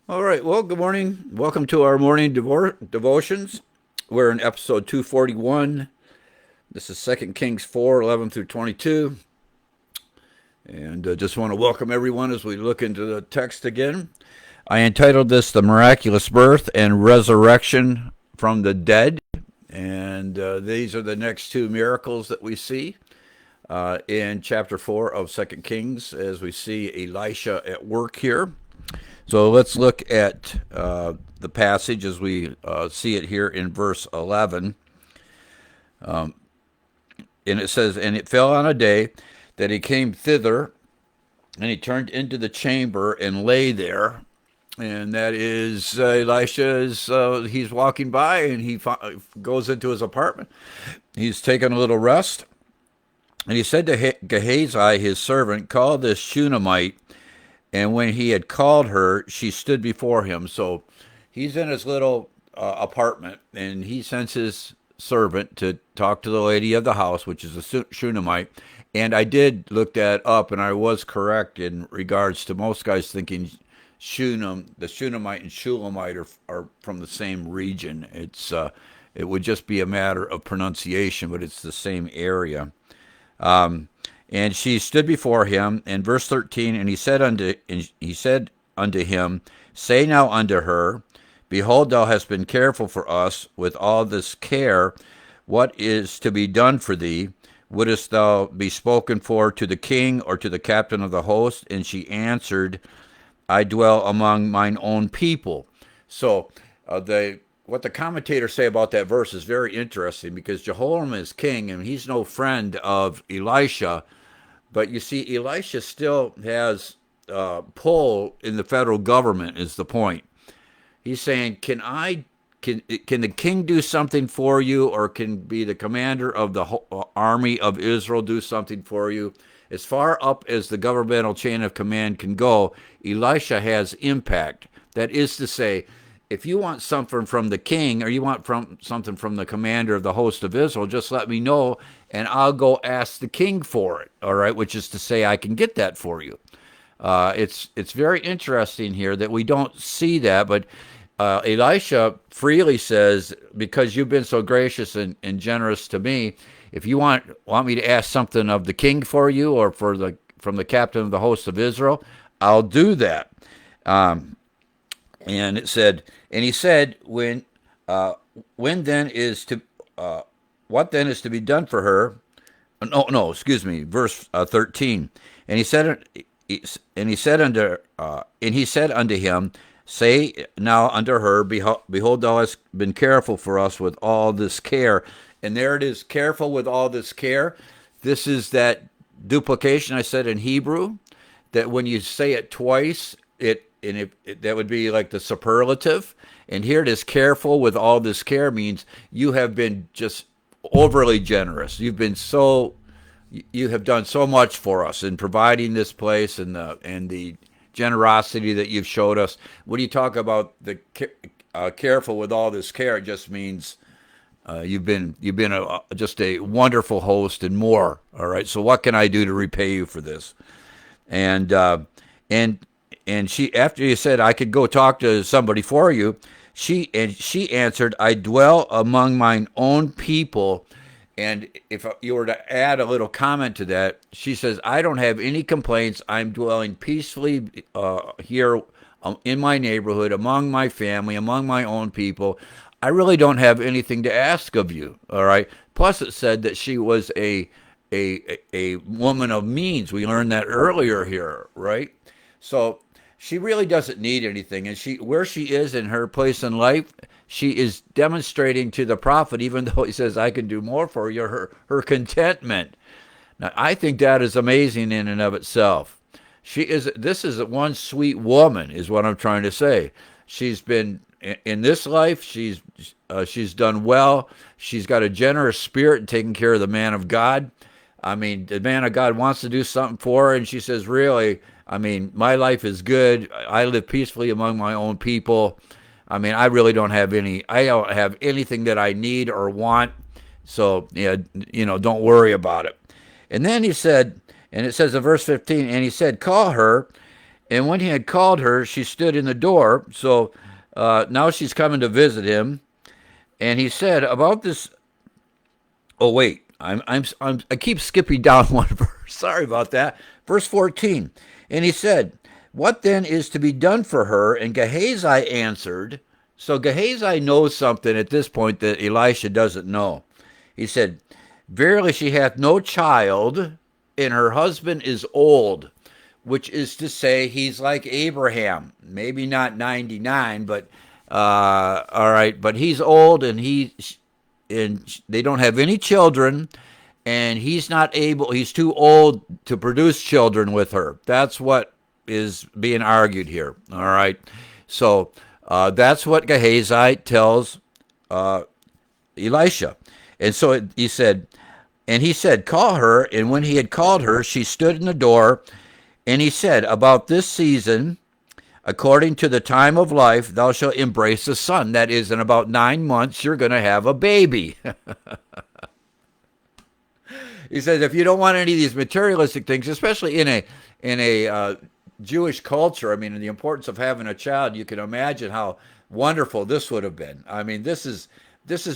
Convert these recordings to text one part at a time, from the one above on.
All right. Well, good morning. Welcome to our morning devotions. We're in episode 241. This is Second Kings 4:11 through 22. And just want to welcome everyone as we look into the text again. I entitled this The Miraculous Birth and Resurrection from the Dead. And these are the next two miracles that we see in chapter 4 of Second Kings as we see Elisha at work here. So let's look at the passage as we see it here in verse 11. And it says, "And it fell on a day that he came thither, and he turned into the chamber and lay there." And that is Elisha he's walking by and he goes into his apartment. He's taking a little rest. And he said to Gehazi, his servant, "Call this Shunammite." And when he had called her, she stood before him. So he's in his little apartment, and he sends his servant to talk to the lady of the house, which is a Shunammite. And I did look that up, and I was correct in regards to most guys thinking the Shunammite and Shulamite are from the same region. It would just be a matter of pronunciation, but it's the same area. And she stood before him. In verse 13, and he said unto him, Say now unto her, Behold, thou hast been careful for us with all this care. What is to be done for thee? Wouldest thou be spoken for to the king or to the captain of the host? And she answered, I dwell among mine own people. So what the commentators say about that verse is very interesting, because Jehoram is king and he's no friend of Elisha. But you see, Elisha still has pull in the federal government, is the point. He's saying, can the king do something for you, or can be the commander of the army of Israel do something for you? As far up as the governmental chain of command can go, Elisha has impact. That is to say, if you want something from the king, or you want something from the commander of the host of Israel, just let me know, and I'll go ask the king for it. All right, which is to say, I can get that for you. It's very interesting here that we don't see that, but Elisha freely says, because you've been so gracious and generous to me, if you want me to ask something of the king for you, or from the captain of the host of Israel, I'll do that. And it said, and he said, when then is to, what then is to be done for her? No, excuse me, verse 13. And he said, and he said unto him, Say now unto her, Behold, thou hast been careful for us with all this care. And there it is, careful with all this care. This is that duplication I said in Hebrew, that when you say it twice, that would be like the superlative. And here it is, careful with all this care, means you have been just overly generous. You have done so much for us in providing this place, and the generosity that you've showed us. When you talk about the careful with all this care, it just means you've been just a wonderful host and more. All right. So what can I do to repay you for this? And and she, after you said I could go talk to somebody for you, she answered, I dwell among mine own people. And if you were to add a little comment to that, she says, I don't have any complaints. I'm dwelling peacefully here in my neighborhood, among my family, among my own people. I really don't have anything to ask of you. All right. Plus, it said that she was a woman of means. We learned that earlier here, right? So she really doesn't need anything, and where she is in her place in life, she is demonstrating to the prophet, even though he says, I can do more for you, her contentment. Now, I think that is amazing in and of itself. This is one sweet woman, is what I'm trying to say. She's been in this life, she's done well. She's got a generous spirit in taking care of the man of God. I mean, the man of God wants to do something for her, and she says, really, I mean, my life is good. I live peacefully among my own people. I mean, I don't have anything that I need or want. So, yeah, don't worry about it. And then he said, and it says in verse 15, and he said, Call her. And when he had called her, she stood in the door. So now she's coming to visit him. And he said, about this. Oh, wait. I keep skipping down one verse. Sorry about that. Verse 14. And he said, what then is to be done for her? And Gehazi answered. So Gehazi knows something at this point that Elisha doesn't know. He said, verily she hath no child, and her husband is old, which is to say he's like Abraham. Maybe not 99, but all right, but he's old and they don't have any children, and he's too old to produce children with her. That's what is being argued here. All right, so that's what Gehazi tells Elisha. And so he said, call her. And when he had called her, she stood in the door. And he said, about this season, according to the time of life, thou shalt embrace a son. That is, in about 9 months, you're going to have a baby. He says, if you don't want any of these materialistic things, especially in a Jewish culture, I mean, the importance of having a child, you can imagine how wonderful this would have been. I mean, this is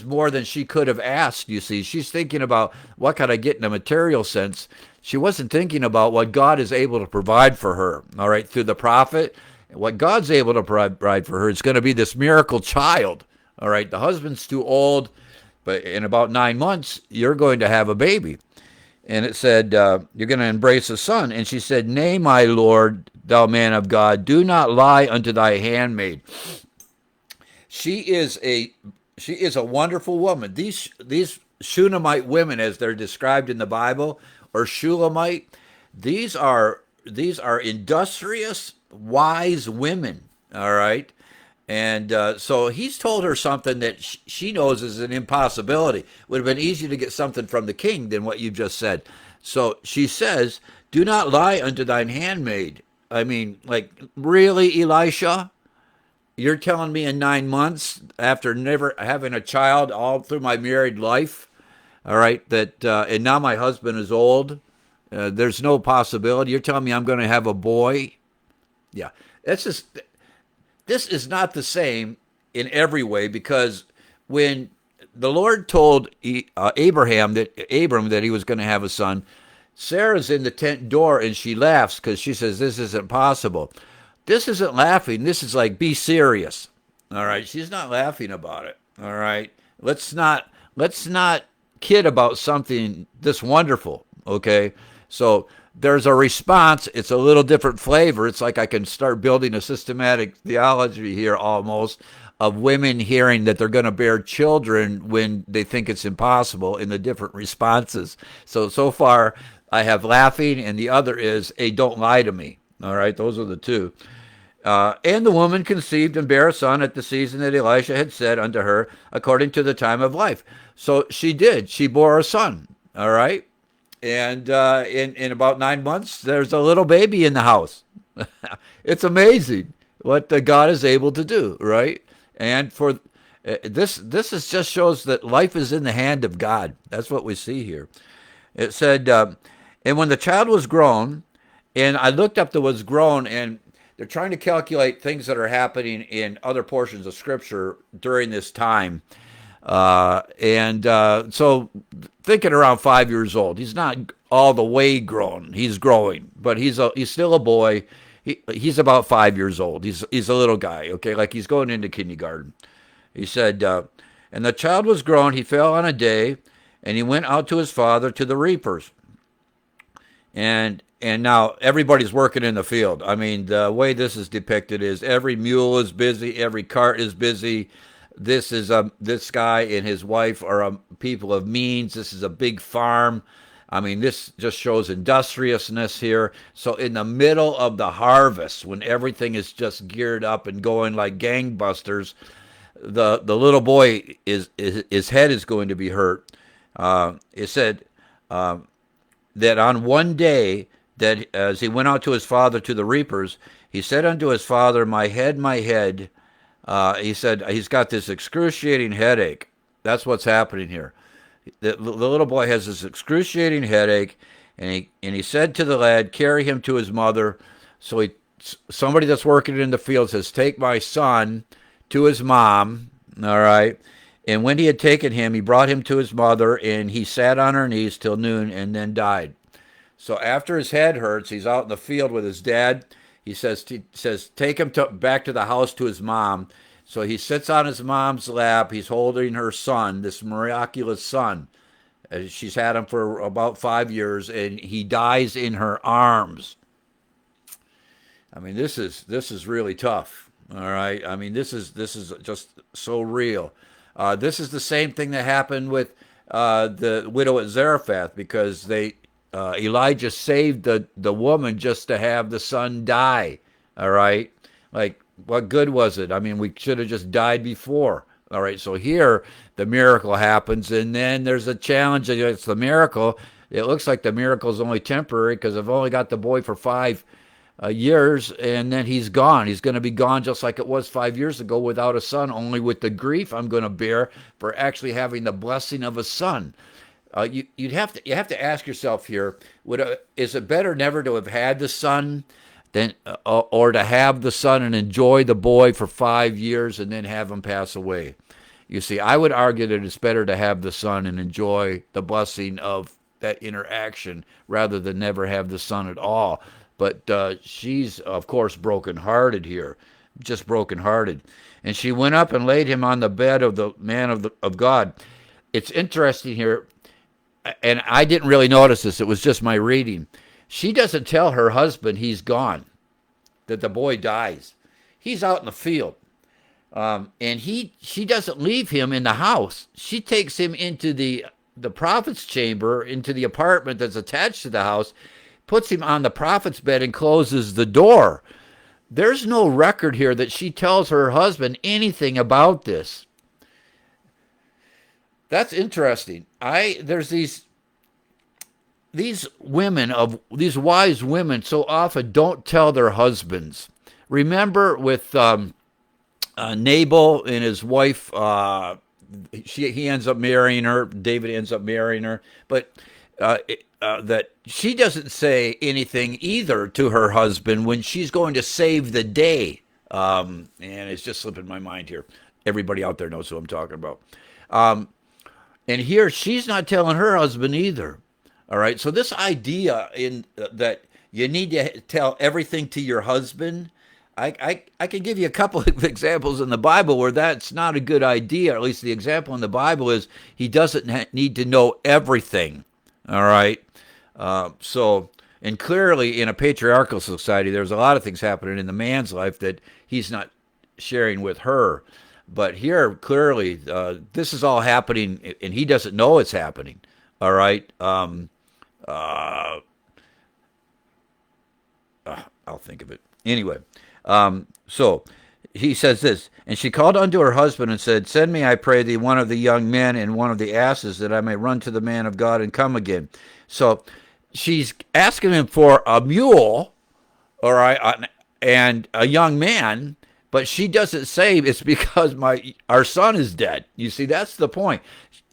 more than she could have asked. You see, she's thinking about what can I get in a material sense. She wasn't thinking about what God is able to provide for her. All right, through the prophet, what God's able to provide for her is going to be this miracle child. All right, the husband's too old, but in about 9 months, you're going to have a baby. And it said, you're going to embrace a son. And she said, nay, my Lord, thou man of God, do not lie unto thy handmaid. She is a wonderful woman. These Shunammite women, as they're described in the Bible, or Shulamite, these are industrious, wise women. All right. And so he's told her something that she knows is an impossibility. Would have been easier to get something from the king than what you just said. So she says, do not lie unto thine handmaid. I mean, like, really, Elisha? You're telling me in 9 months, after never having a child all through my married life, all right, that, and now my husband is old, there's no possibility. You're telling me I'm going to have a boy? Yeah. That's just, this is not the same in every way, because when the Lord told Abram that he was going to have a son, Sarah's in the tent door and she laughs because she says, this isn't possible. This isn't laughing. This is like, be serious. All right. She's not laughing about it. All right. Let's not kid about something this wonderful. Okay. So there's a response. It's a little different flavor. It's like I can start building a systematic theology here almost of women hearing that they're going to bear children when they think it's impossible in the different responses. So far I have laughing, and the other is, hey, don't lie to me. All right. Those are the two. And the woman conceived and bare a son at the season that Elisha had said unto her, according to the time of life. So she did. She bore a son. All right. And in about 9 months, there's a little baby in the house. It's amazing what God is able to do, right? And for this is just shows that life is in the hand of God. That's what we see here. It said, and when the child was grown, and I looked up the was grown, and they're trying to calculate things that are happening in other portions of Scripture during this time. So thinking around 5 years old, he's not all the way grown. He's growing, but he's still a boy. He's about 5 years old. He's a little guy. Okay, like he's going into kindergarten. He said, and the child was grown. He fell on a day, and he went out to his father to the reapers. And now everybody's working in the field. I mean, the way this is depicted is every mule is busy, every cart is busy. This guy and his wife are people of means. This is a big farm. I mean, this just shows industriousness here. So in the middle of the harvest, when everything is just geared up and going like gangbusters, the little boy his head is going to be hurt. It said that on one day, that as he went out to his father to the reapers, he said unto his father, my head, my head. He said he's got this excruciating headache. That's what's happening here. The little boy has this excruciating headache, and he said to the lad, carry him to his mother. So somebody that's working in the field says, "Take my son to his mom." All right. And when he had taken him, he brought him to his mother, and he sat on her knees till noon and then died. So after his head hurts, he's out in the field with his dad. He says take him back to the house to his mom. So he sits on his mom's lap. He's holding her son, this miraculous son. She's had him for about 5 years, and he dies in her arms. I mean, this is really tough. All right. I mean, this is just so real. This is the same thing that happened with the widow at Zarephath, because Elijah saved the woman just to have the son die. All right. Like, what good was it? I mean, we should have just died before. All right. So here the miracle happens, and then there's a challenge against the miracle. It looks like the miracle is only temporary, because I've only got the boy for 5 years, and then he's gone. He's going to be gone just like it was 5 years ago without a son, only with the grief I'm going to bear for actually having the blessing of a son. You have to ask yourself here: is it better never to have had the son than or to have the son and enjoy the boy for 5 years and then have him pass away? You see, I would argue that it's better to have the son and enjoy the blessing of that interaction rather than never have the son at all. But she's, of course, brokenhearted here, just brokenhearted. And she went up and laid him on the bed of the man of God. It's interesting here, and I didn't really notice this. It was just my reading. She doesn't tell her husband he's gone, that the boy dies. He's out in the field. And she doesn't leave him in the house. She takes him into the prophet's chamber, into the apartment that's attached to the house, puts him on the prophet's bed, and closes the door. There's no record here that she tells her husband anything about this. That's interesting. There's these wise women so often don't tell their husbands. Remember with Nabal and his wife, he ends up marrying her. David ends up marrying her, but that she doesn't say anything either to her husband when she's going to save the day. And it's just slipping my mind here. Everybody out there knows who I'm talking about. And here she's not telling her husband either. All right. So this idea that you need to tell everything to your husband, I can give you a couple of examples in the Bible where that's not a good idea. Or at least the example in the Bible is he doesn't need to know everything. All right. And clearly in a patriarchal society, there's a lot of things happening in the man's life that he's not sharing with her. But here, clearly, this is all happening, and he doesn't know it's happening. All right. I'll think of it. Anyway, so he says this, and she called unto her husband and said, Send me, I pray thee, one of the young men and one of the asses, that I may run to the man of God and come again. So she's asking him for a mule, all right, and a young man, but she doesn't say it's because our son is dead. You see, that's the point.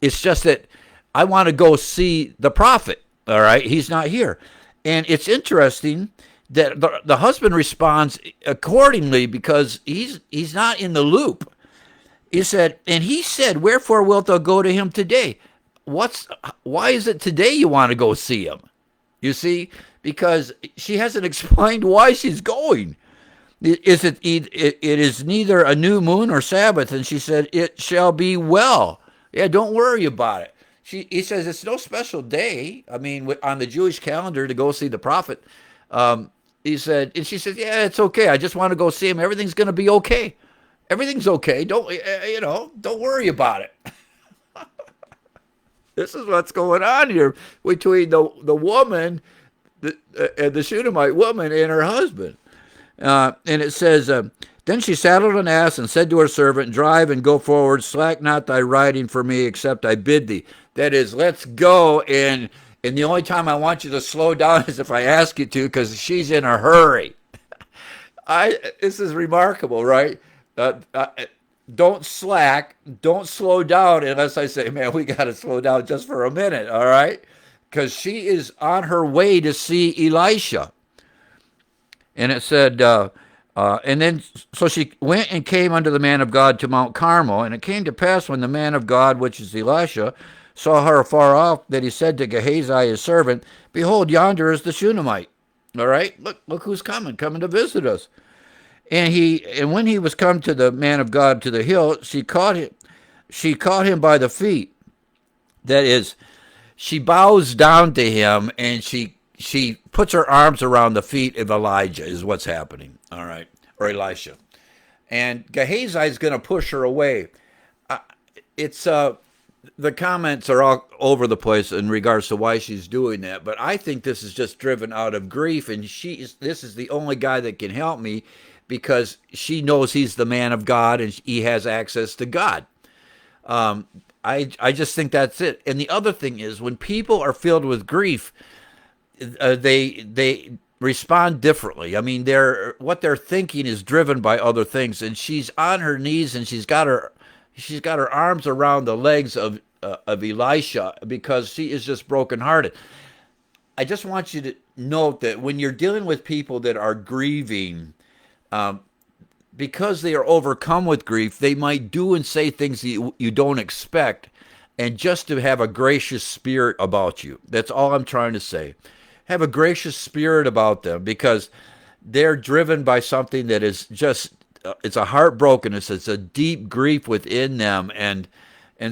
It's just that I want to go see the prophet, all right? He's not here. And it's interesting that the husband responds accordingly because he's not in the loop. He said, Wherefore wilt thou go to him today? Why is it today you want to go see him? You see, because she hasn't explained why she's going. It is neither a new moon or Sabbath, and she said, it shall be well. Yeah, don't worry about it. He says it's no special day. I mean, on the Jewish calendar to go see the prophet. She said, yeah, it's okay. I just want to go see him. Everything's going to be okay. Everything's okay. Don't worry about it. This is what's going on here between the woman, the Shunammite woman, and her husband. And it says, Then she saddled an ass and said to her servant, Drive and go forward, slack not thy riding for me, except I bid thee. That is, let's go, and the only time I want you to slow down is if I ask you to, because she's in a hurry. This is remarkable, right? Don't slack, don't slow down unless I say, man, we got to slow down just for a minute, all right? Because she is on her way to see Elisha. And it said, and then so she went and came unto the man of God to Mount Carmel. And it came to pass when the man of God, which is Elisha, saw her afar off, that he said to Gehazi his servant, Behold, yonder is the Shunammite. All right, look who's coming to visit us. And when he was come to the man of God to the hill, she caught him by the feet. That is, she bows down to him and she puts her arms around the feet of Elijah is what's happening. All right, or Elisha, and Gehazi is going to push her away. It's The comments are all over the place in regards to why she's doing that, but I think this is just driven out of grief, and this is the only guy that can help me because she knows he's the man of God and he has access to God. I just think that's it. And the other thing is when people are filled with grief, they respond differently. I mean, what they're thinking is driven by other things. And she's on her knees and she's got her arms around the legs of Elisha because she is just brokenhearted. I just want you to note that when you're dealing with people that are grieving, because they are overcome with grief, they might do and say things that you don't expect, and just to have a gracious spirit about you. That's all I'm trying to say. Have a gracious spirit about them because they're driven by something that is just it's a heartbrokenness. It's a deep grief within them, and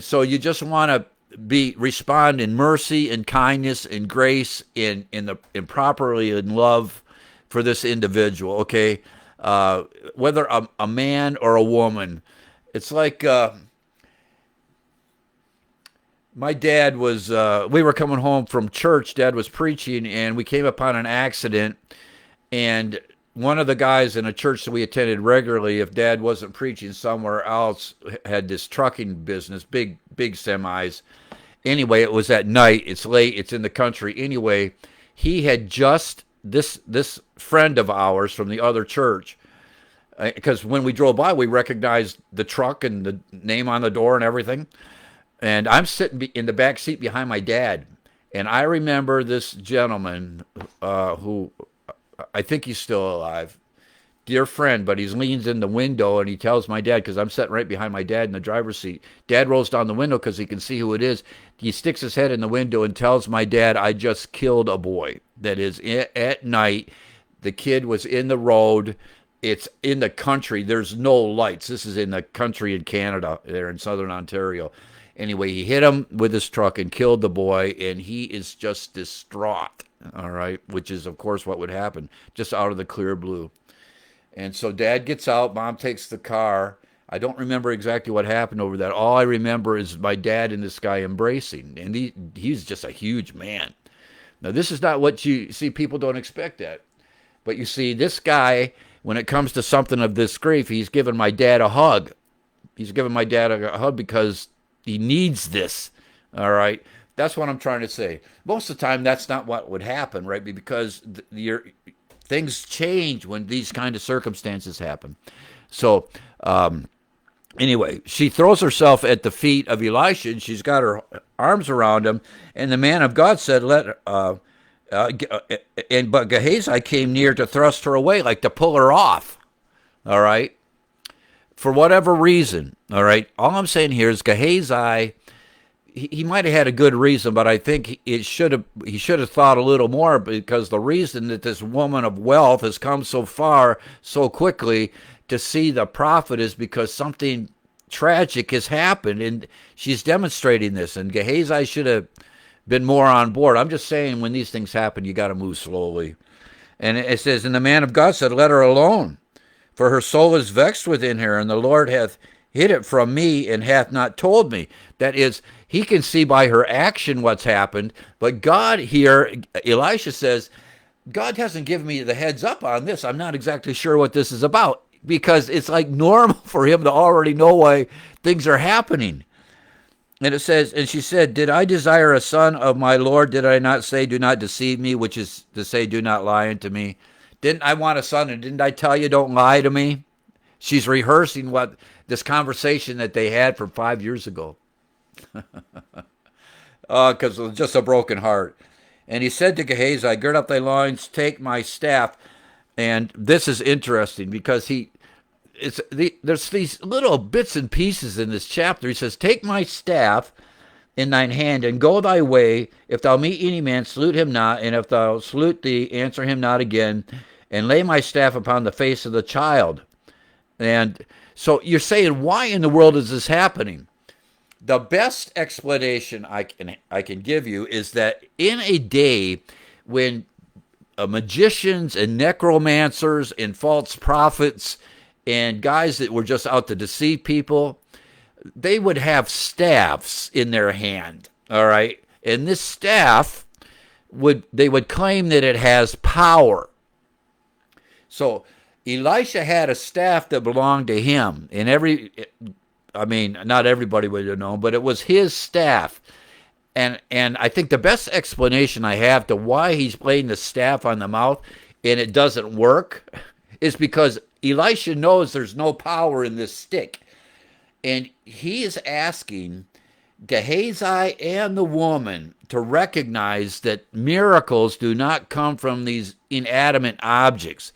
so you just want to respond in mercy and kindness and grace in properly in love for this individual. Okay, whether a man or a woman, it's like. My dad was, we were coming home from church. Dad was preaching, and we came upon an accident. And one of the guys in a church that we attended regularly, if Dad wasn't preaching somewhere else, had this trucking business, big semis. Anyway, it was at night. It's late. It's in the country. Anyway, he had this friend of ours from the other church, because when we drove by, we recognized the truck and the name on the door and everything. And I'm sitting in the back seat behind my dad. And I remember this gentleman who I think he's still alive, dear friend, but he leans in the window and he tells my dad, because I'm sitting right behind my dad in the driver's seat. Dad rolls down the window because he can see who it is. He sticks his head in the window and tells my dad, I just killed a boy. That is, at night, the kid was in the road. It's in the country. There's no lights. This is in the country in Canada, there in southern Ontario. Anyway, he hit him with his truck and killed the boy, and he is just distraught, all right, which is, of course, what would happen, just out of the clear blue. And so Dad gets out, Mom takes the car. I don't remember exactly what happened over that. All I remember is my dad and this guy embracing, and he's just a huge man. Now, this is not what you see. People don't expect that. But you see, this guy, when it comes to something of this grief, he's giving my dad a hug. He's giving my dad a hug because he needs this. All right. That's what I'm trying to say. Most of the time, that's not what would happen, right? Because things change when these kind of circumstances happen. So, anyway, she throws herself at the feet of Elisha, and she's got her arms around him. And the man of God said, but Gehazi came near to thrust her away, like to pull her off. All right. For whatever reason, all right. All I'm saying here is Gehazi, he might have had a good reason, but I think he should have thought a little more, because the reason that this woman of wealth has come so far so quickly to see the prophet is because something tragic has happened, and she's demonstrating this. And Gehazi should have been more on board. I'm just saying, when these things happen, you got to move slowly. And it says, and the man of God said, let her alone. For her soul is vexed within her, and the Lord hath hid it from me, and hath not told me. That is, he can see by her action what's happened, but God here, Elisha says, God hasn't given me the heads up on this. I'm not exactly sure what this is about, because it's like normal for him to already know why things are happening. And it says, and she said, did I desire a son of my Lord? Did I not say, do not deceive me, which is to say, do not lie unto me? Didn't I want a son, and didn't I tell you, don't lie to me? She's rehearsing what this conversation that they had from 5 years ago. Because it was just a broken heart. And he said to Gehazi, gird up thy loins, take my staff. And this is interesting because there's these little bits and pieces in this chapter. He says, "Take my staff in thine hand, and go thy way. If thou meet any man, salute him not, and if thou salute thee, answer him not again, and lay my staff upon the face of the child." And so you're saying, why in the world is this happening? The best explanation I can give you is that in a day when magicians and necromancers and false prophets and guys that were just out to deceive people, they would have staffs in their hand, all right? And this staff they would claim that it has power. So Elisha had a staff that belonged to him, and not everybody would have known, but it was his staff. And I think the best explanation I have to why he's playing the staff on the mouth and it doesn't work is because Elisha knows there's no power in this stick. And he is asking Gehazi and the woman to recognize that miracles do not come from these inanimate objects.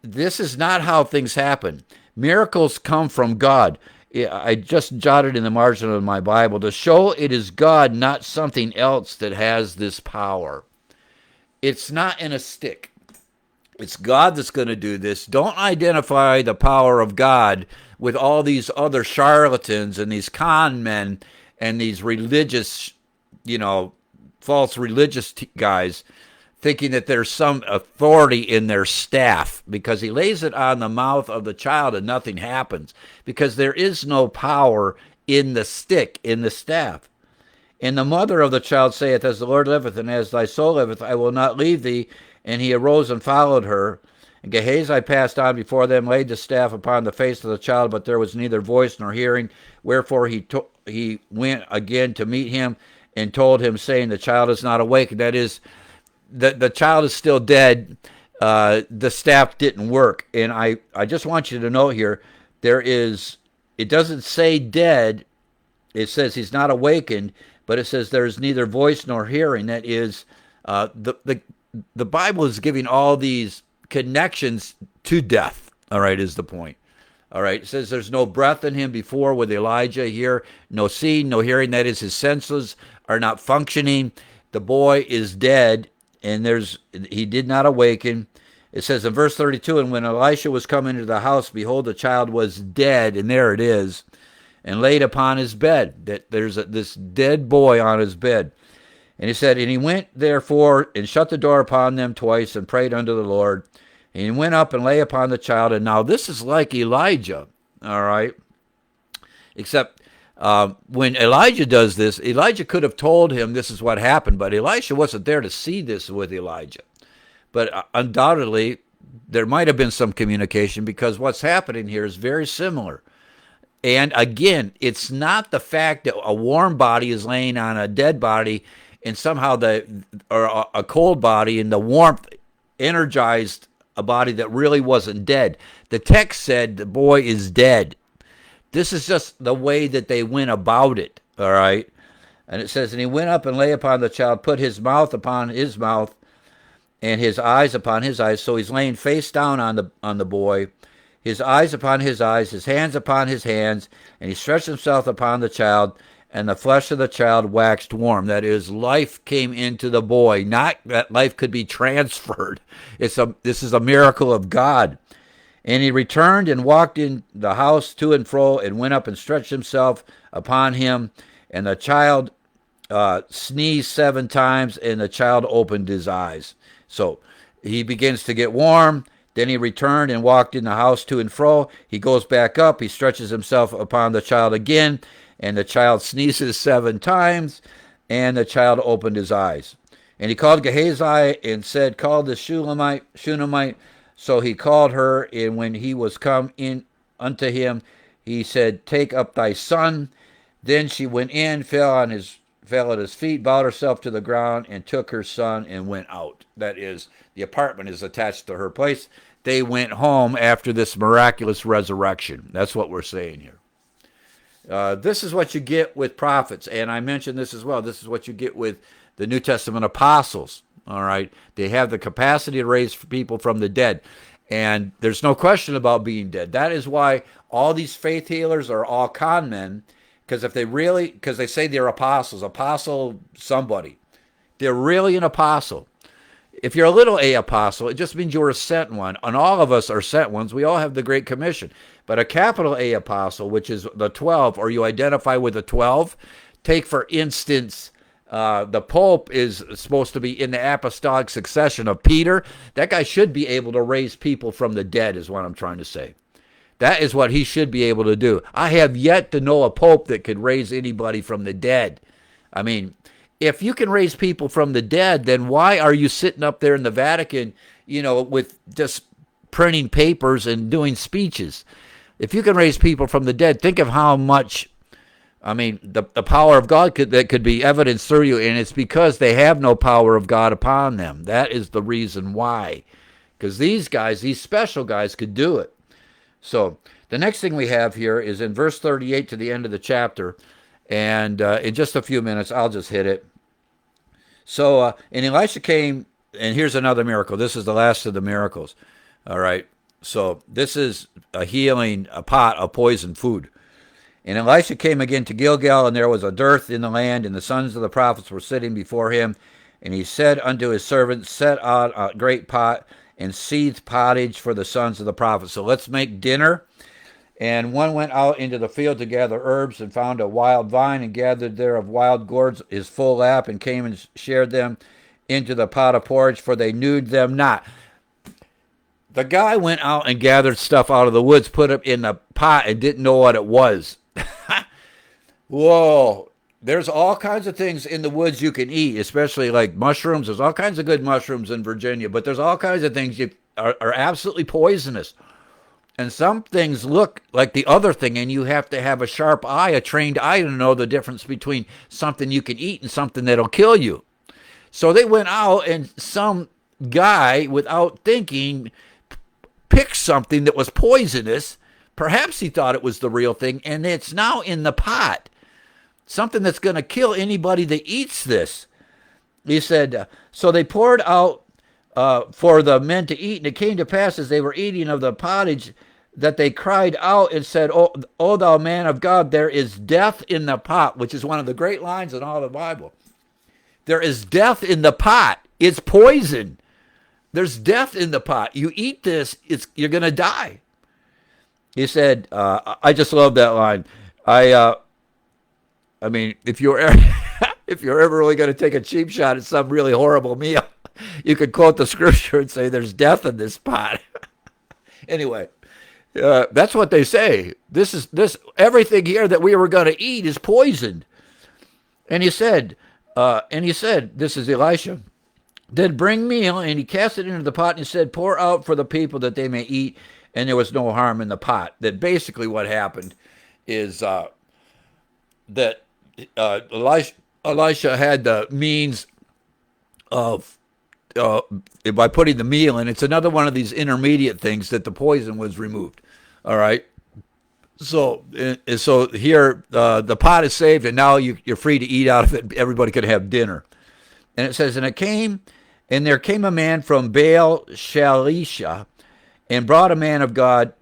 This is not how things happen. Miracles come from God. I just jotted in the margin of my Bible to show it is God, not something else, that has this power. It's not in a stick. It's God that's going to do this. Don't identify the power of God with all these other charlatans and these con men and these religious, false religious guys, thinking that there's some authority in their staff, because he lays it on the mouth of the child and nothing happens, because there is no power in the stick, in the staff. And the mother of the child saith, As the Lord liveth, and as thy soul liveth, I will not leave thee. And he arose and followed her. And Gehazi passed on before them, laid the staff upon the face of the child, but there was neither voice nor hearing. Wherefore he went again to meet him, and told him, saying, The child is not awake. That is, the child is still dead. The staff didn't work. And I just want you to know here, it doesn't say dead. It says he's not awakened, but it says there's neither voice nor hearing. That is, the Bible is giving all these connections to death, all right, is the point. All right, it says there's no breath in him before with Elijah here, no seeing, no hearing. That is, his senses are not functioning. The boy is dead, and he did not awaken. It says in verse 32, And when Elisha was come into the house, behold, the child was dead, and there it is, and laid upon his bed. That there's this dead boy on his bed. And he said, And he went therefore and shut the door upon them twice, and prayed unto the Lord. And he went up and lay upon the child. And now this is like Elijah, all right? Except when Elijah does this, Elijah could have told him this is what happened, but Elisha wasn't there to see this with Elijah. But undoubtedly, there might have been some communication, because what's happening here is very similar. And again, it's not the fact that a warm body is laying on a dead body and somehow or a cold body, and the warmth energized a body that really wasn't dead. The text said the boy is dead. This is just the way that they went about it, all right? And it says, And he went up and lay upon the child, put his mouth upon his mouth, and his eyes upon his eyes. So he's laying face down on the boy, his eyes upon his eyes, his hands upon his hands, and he stretched himself upon the child, and the flesh of the child waxed warm. That is, life came into the boy, not that life could be transferred. This is a miracle of God. And he returned and walked in the house to and fro, and went up and stretched himself upon him. And the child sneezed 7 times, and the child opened his eyes. So he begins to get warm. Then he returned and walked in the house to and fro. He goes back up. He stretches himself upon the child again, and the child sneezes 7 times, and the child opened his eyes. And he called Gehazi and said, Call the Shunammite. So he called her, and when he was come in unto him, he said, Take up thy son. Then she went in, fell at his feet, bowed herself to the ground, and took her son and went out. That is, the apartment is attached to her place. They went home after this miraculous resurrection. That's what we're saying here. This is what you get with prophets, and I mentioned this as well. This is what you get with the New Testament apostles. All right. They have the capacity to raise people from the dead. And there's no question about being dead. That is why all these faith healers are all con men. Because if they really, because they say they're apostles, apostle somebody, they're really an apostle. If you're a little a apostle, it just means you're a sent one. And all of us are sent ones. We all have the Great Commission. But a capital A apostle, which is the 12, or you identify with the 12, take for instance, the Pope is supposed to be in the apostolic succession of Peter. That guy should be able to raise people from the dead, is what I'm trying to say. That is what he should be able to do. I have yet to know a Pope that could raise anybody from the dead. I mean, if you can raise people from the dead, then why are you sitting up there in the Vatican, with just printing papers and doing speeches? If you can raise people from the dead, think of how much, the power of God that could be evidenced through you, and it's because they have no power of God upon them. That is the reason why. Because these guys, these special guys, could do it. So the next thing we have here is in verse 38 to the end of the chapter, and in just a few minutes, I'll just hit it. So, and Elisha came, and here's another miracle. This is the last of the miracles. All right. So this is a healing, a pot of poisoned food. And Elisha came again to Gilgal, and there was a dearth in the land, and the sons of the prophets were sitting before him. And he said unto his servants, set out a great pot and seethed pottage for the sons of the prophets. So let's make dinner. And one went out into the field to gather herbs, and found a wild vine, and gathered there of wild gourds his full lap, and came and shared them into the pot of porridge, for they knew them not. The guy went out and gathered stuff out of the woods, put it in the pot, and didn't know what it was. Whoa. There's all kinds of things in the woods you can eat, especially like mushrooms. There's all kinds of good mushrooms in Virginia, but there's all kinds of things are absolutely poisonous. And some things look like the other thing, and you have to have a sharp eye, a trained eye, to know the difference between something you can eat and something that'll kill you. So they went out, and some guy, without thinking, picked something that was poisonous. Perhaps he thought it was the real thing, and it's now in the pot. Something that's going to kill anybody that eats this. He said, so they poured out for the men to eat, and it came to pass as they were eating of the pottage that they cried out and said, O thou man of God, there is death in the pot, which is one of the great lines in all the Bible. There is death in the pot. It's poison. There's death in the pot. You eat this, you're going to die. He said, I just love that line. If you're ever really going to take a cheap shot at some really horrible meal, you could quote the scripture and say, there's death in this pot. Anyway, that's what they say. Everything here that we were going to eat is poisoned. And he said, this is Elisha, then bring meal, and he cast it into the pot, and he said, pour out for the people that they may eat, and there was no harm in the pot. That basically what happened is that Elisha had the means of, by putting the meal in. It's another one of these intermediate things that the poison was removed. All right. So here the pot is saved, and now you're free to eat out of it. Everybody could have dinner. And it says, and there came a man from Baal Shalisha, and brought the man of God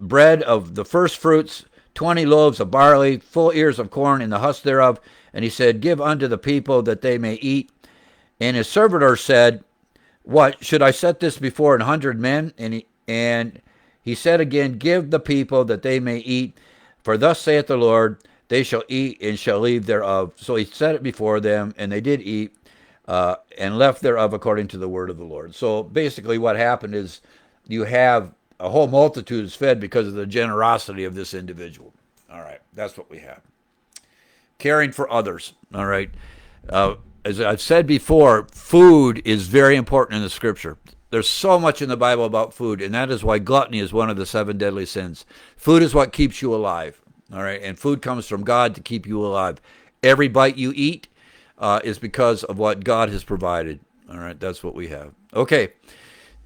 bread of the first fruits, 20 loaves of barley, full ears of corn, and the husk thereof. And he said, give unto the people that they may eat. And his servitor said, what, should I set this before 100 men? And he said again, give the people that they may eat. For thus saith the Lord, they shall eat and shall leave thereof. So he set it before them, and they did eat and left thereof according to the word of the Lord. So basically what happened is you have a whole multitude is fed because of the generosity of this individual. All right, that's what we have. Caring for others. All right. As I've said before, food is very important in the scripture. There's so much in the Bible about food, and that is why gluttony is one of the 7 deadly sins. Food is what keeps you alive. All right, and food comes from God to keep you alive. Every bite you eat is because of what God has provided. All right, that's what we have. Okay.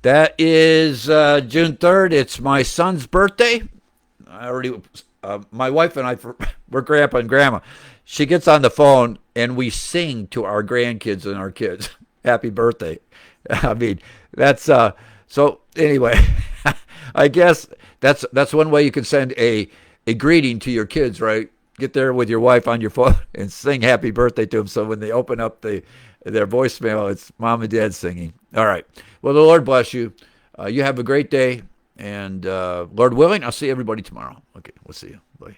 That is June 3rd. It's my son's birthday. My wife and I, we're grandpa and grandma. She gets on the phone and we sing to our grandkids and our kids, "Happy birthday." I mean, that's so anyway. I guess that's one way you can send a greeting to your kids, right? Get there with your wife on your phone and sing "Happy Birthday" to them. So when they open up their voicemail, it's mom and dad singing. All right. Well, the Lord bless you. You have a great day, and Lord willing, I'll see everybody tomorrow. Okay, we'll see you. Bye.